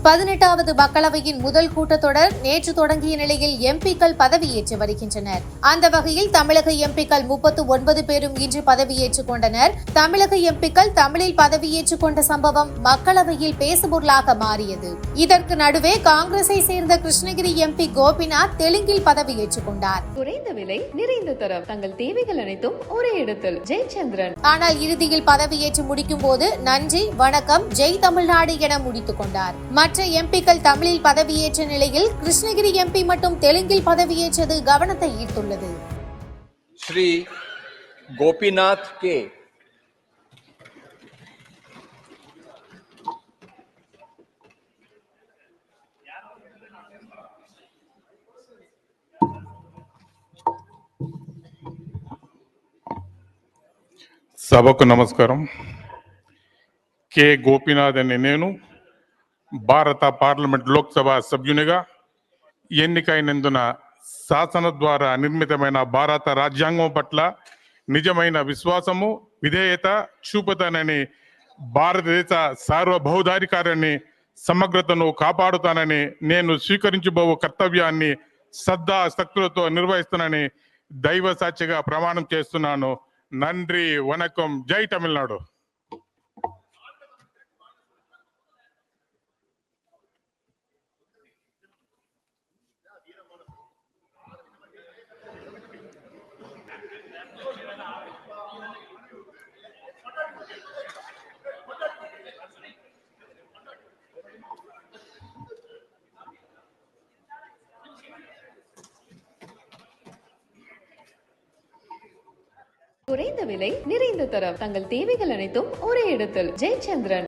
18வது மக்களவையின் முதல் கூட்டத்தொடர் நேற்று தொடங்கிய நிலையில் எம்பிக்கள் பதவியேற்று வருகின்றனர். அந்த வகையில் தமிழக எம்பிக்கள் 39 பேரும் இன்று பதவியேற்றுக் கொண்டனர். தமிழக எம்பிக்கள் தமிழில் பதவியேற்றுக் கொண்ட சம்பவம் மக்களவையில் பேசுபொருளாக மாறியது. இதற்கு நடுவே காங்கிரஸை சேர்ந்த கிருஷ்ணகிரி எம்பி கோபிநாத் தெலுங்கில் பதவியேற்றுக் கொண்டார். குறைந்த விலை நிறைந்த தரம், தங்கள் தேவைகள் அனைத்தும் ஒரே இடத்தில். ஜெயச்சந்திரன். ஆனால் இறுதியில் பதவியேற்று முடிக்கும் போது நன்றி, வணக்கம், ஜெய் தமிழ்நாடு என முடித்துக் கொண்டார். மற்ற எம்பிக்கள் தமிழில் பதவியேற்ற நிலையில் கிருஷ்ணகிரி எம்பி மட்டும் தெலுங்கில் பதவியேற்றது கவனத்தை ஈர்த்துள்ளது. श्री गोपीनाथ के సభకు నమస్కారం. కె గోపీనాథ్ అనే నేను భారత పార్లమెంట్ లోక్సభ సభ్యునిగా ఎన్నికైనందున శాసన ద్వారా నిర్మితమైన భారత రాజ్యాంగం పట్ల నిజమైన విశ్వాసము, విధేయత చూపుతానని, భారతదేశ సార్వభౌమాధికారాన్ని, సమగ్రతను కాపాడుతానని, నేను స్వీకరించబో కర్తవ్యాన్ని శ్రద్ధాశక్తులతో నిర్వహిస్తానని దైవ సాక్షిగా ప్రమాణం చేస్తున్నాను. நன்றி, வணக்கம், ஜெய் தமிழ்நாடு. குறைந்த விலை நிறைந்த தரம், தங்கள் தேவைகள் அனைத்தும் ஒரே இடத்தில். ஜெயச்சந்திரன்.